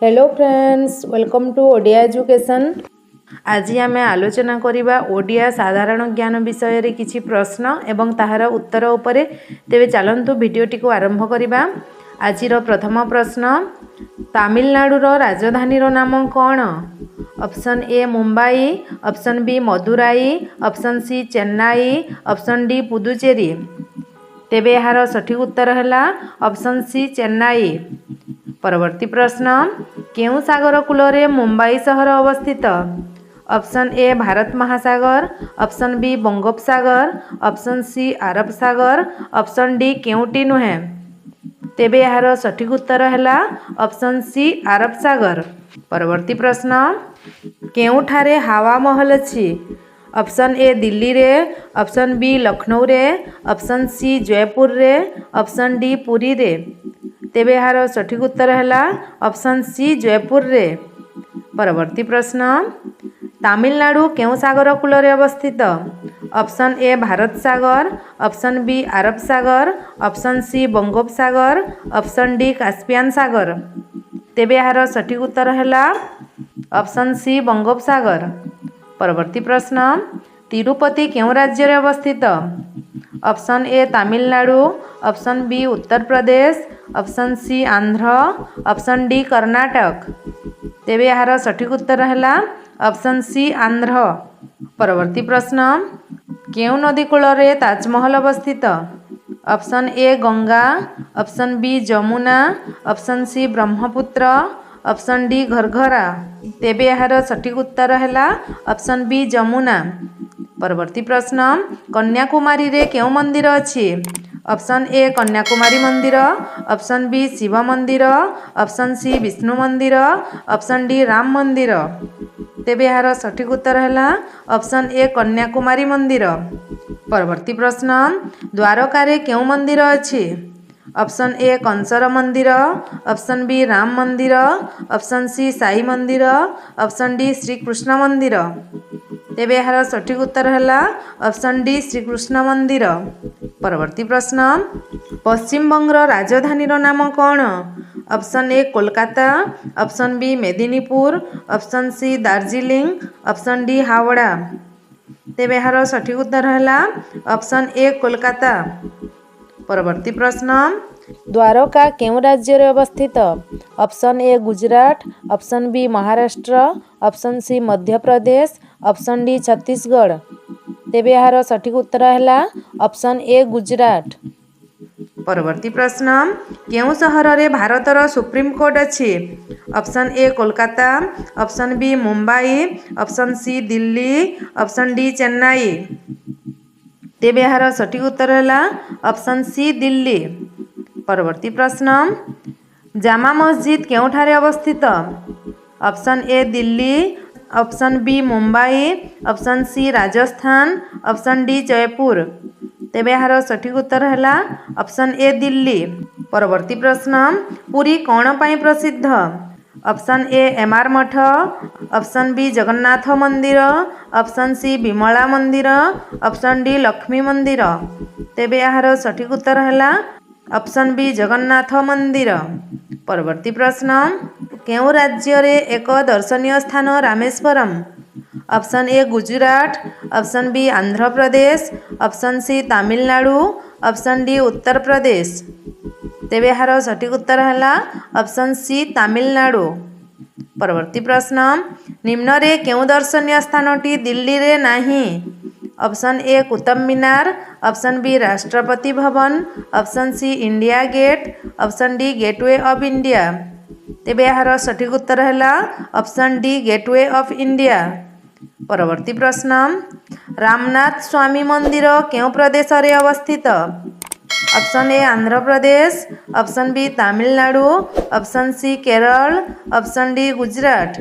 Hello friends, welcome to Odia education. आज आम आलोचना करवा ओडिया साधारण ज्ञान विषय रे किछि प्रश्न एवं ताहार उत्तर उपरे। तेबे चलंतु भिडियोटी को आरंभ करवा। आजिर प्रथम प्रश्न, तमिलनाडुर राजधानी नाम कौन? Option A Mumbai, option B Madurai, option C Chennai, option D Puducherry. तेबे यार सठिक उत्तर है ऑप्शन सी चेन्नई। परवर्ती प्रश्न, केउ सागर कूलरे मुंबई शहर अवस्थित? ऑप्शन ए भारत महासागर, option B Bangopsagar, option C अरब सागर, ऑप्शन डी केउटी नुहे। तेबे यार सठिक उत्तर है ऑप्शन सी अरब सागर। परवर्ती प्रश्न, केउठारे हावा महल अछि? ऑप्शन ए दिल्ली रे, ऑप्शन बी लखनऊ रे, ऑप्शन सी जयपुर रे, ऑप्शन डी पुरी रे। तेबे यार सठिक उत्तर है ऑप्शन सी जयपुर रे। परवर्ती प्रश्न, तमिलनाडु केउ सागर कूलरे अवस्थित? Option A Bharat Sagar, option B Arab Sagar, option C Bangopasagar, option D Caspian Sagar. तेबे यार सठिक उत्तर है ऑप्शन सी बंगोपसागर। परवर्ती प्रश्न, तिरुपति केउ राज्य रे अवस्थित? Option A Tamil Nadu, option B Uttar Pradesh, option C Andhra, option D Karnataka. तेबे यार सठिक उत्तर है ऑप्शन सी आंध्र। परवर्ती प्रश्न, केउ नदी कूलरे ताजमहल अवस्थित? Option A Ganga, option B Jamuna, option C Brahmaputra, option D घरघरा। तेबे यार सठिक उत्तर है ऑप्शन बी जमुना। परवर्ती प्रश्न, कन्याकुमारी रे केउ मंदिर अछि? ऑप्शन ए कन्याकुमारी मंदिर, ऑप्शन बी शिव मंदिर, ऑप्शन सी विष्णु मंदिर, ऑप्शन डी राम मंदिर। तेबे यार सठिक उत्तर है ऑप्शन ए कन्याकुमारी मंदिर। परवर्ती प्रश्न, द्वारका रे केउ मंदिर अछि? ऑप्शन ए कंसर मंदिर, ऑप्शन बी राम मंदिर, ऑप्शन सी साई मंदिर, ऑप्शन डी श्रीकृष्ण मंदिर। तेबे यार सठिक उत्तर है ऑप्शन डी श्रीकृष्ण मंदिर। परवर्ती प्रश्न, पश्चिम बंगर राजधानी नाम कौन? Option A Kolkata, option B Medinipur, option C Darjeeling, option D Howrah. तेबे यार सठिक उत्तर है ऑप्शन ए कोलकाता। परवर्ती प्रश्न, द्वारका केउ राज्य रे अवस्थित? Option A Gujarat, option B Maharashtra, option C Madhya Pradesh, option D Chhattisgarh. तेबे यार सठिक उत्तर है ऑप्शन ए गुजरात। परवर्ती प्रश्न, केउ सहर रे भारतर सुप्रीम कोर्ट अछि? Option A Kolkata, option B Mumbai, option C Delhi, option D Chennai. तेबे यार सठिक उत्तर है ऑप्शन सी दिल्ली। परवर्ती प्रश्न, जामा मस्जिद केउठारे अवस्थित? Option A Delhi, option B Mumbai, option C Rajasthan, option D Jaipur. तेबे यार सठिक उत्तर है ऑप्शन ए दिल्ली। परवर्ती प्रश्न, पुरी कौन पाई प्रसिद्ध? ऑप्शन ए एमआर मठ, ऑप्शन बी जगन्नाथ मंदिर, ऑप्शन सी विमला मंदिर, ऑप्शन डी लक्ष्मी मंदिर। तेबे यार सठिक उत्तर है ऑप्शन बी जगन्नाथ मंदिर। परवर्ती प्रश्न, केउ राज्य रे एक दर्शनीय स्थान Rameswaram? Option A Gujarat, option B Andhra Pradesh, option C Tamil Nadu, option D Uttar Pradesh. तेबे यार सठिक उत्तर है ऑप्शन सी तमिलनाडु। परवर्ती प्रश्न, निम्न रे केउ दर्शनीय स्थानटी दिल्ली रे नाही? Option A Qutub Minar, option B Rashtrapati Bhavan, option C India Gate, option D Gateway of India. तेबे यार सठिक उत्तर है option D Gateway of India. परवर्ती प्रश्न, रामनाथ स्वामी मंदिर केउ प्रदेश रे अवस्थित? Option A Andhra Pradesh, option B Tamil Nadu, option C Kerala, option D Gujarat.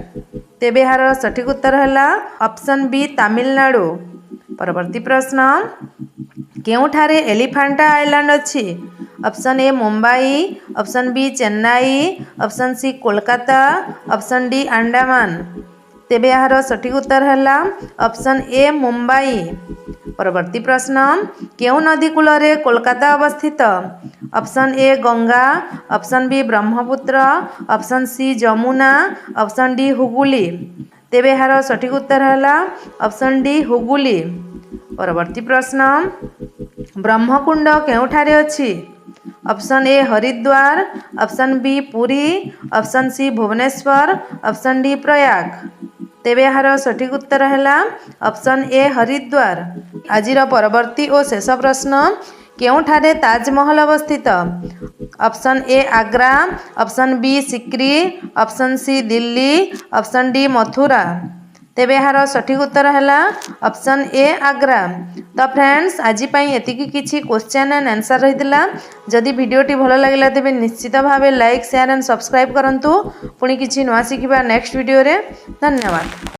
तेबे यार सठिक उत्तर है ऑप्शन बी तमिलनाडु। परवर्ती प्रश्न, केउठारे एलिफेंटा आइलैंड अछि? Option A Mumbai, option B Chennai, option C Kolkata, option D Andaman. तेबे यार सठिक उत्तर है ऑप्शन ए मुंबई। परवर्ती प्रश्न, केउ नदी कूल रे कोलकाता अवस्थित? Option A Ganga, option B Brahmaputra, option C Jamuna, option D Hooghly. तेबे यार सठिक उत्तर है ऑप्शन डी हुगुली। परवर्ती प्रश्न ब्रह्मकुंड केउठारे अछि? Option A Haridwar, option B Puri, option C Bhubaneswar, option D Prayag. तेबे यार सठिक उत्तर है ऑप्शन ए हरिद्वार। आजिर परवर्ती और शेष प्रश्न केउठारे ताजमहल अवस्थित? Option A Agra, option B Sikri, option C Delhi, option D Mathura. तेबे यार सठिक उत्तर है ऑप्शन ए आग्रा। तो फ्रेंड्स आज एतिकी किछि क्वेश्चन एंड आंसर रही। जदि वीडियोटी भल लगे तेज निश्चित भाव लाइक शेयर एंड सब्सक्राइब करंतु। पुणी किछि नुआ शिखिबा नेक्स्ट वीडियो रे। धन्यवाद।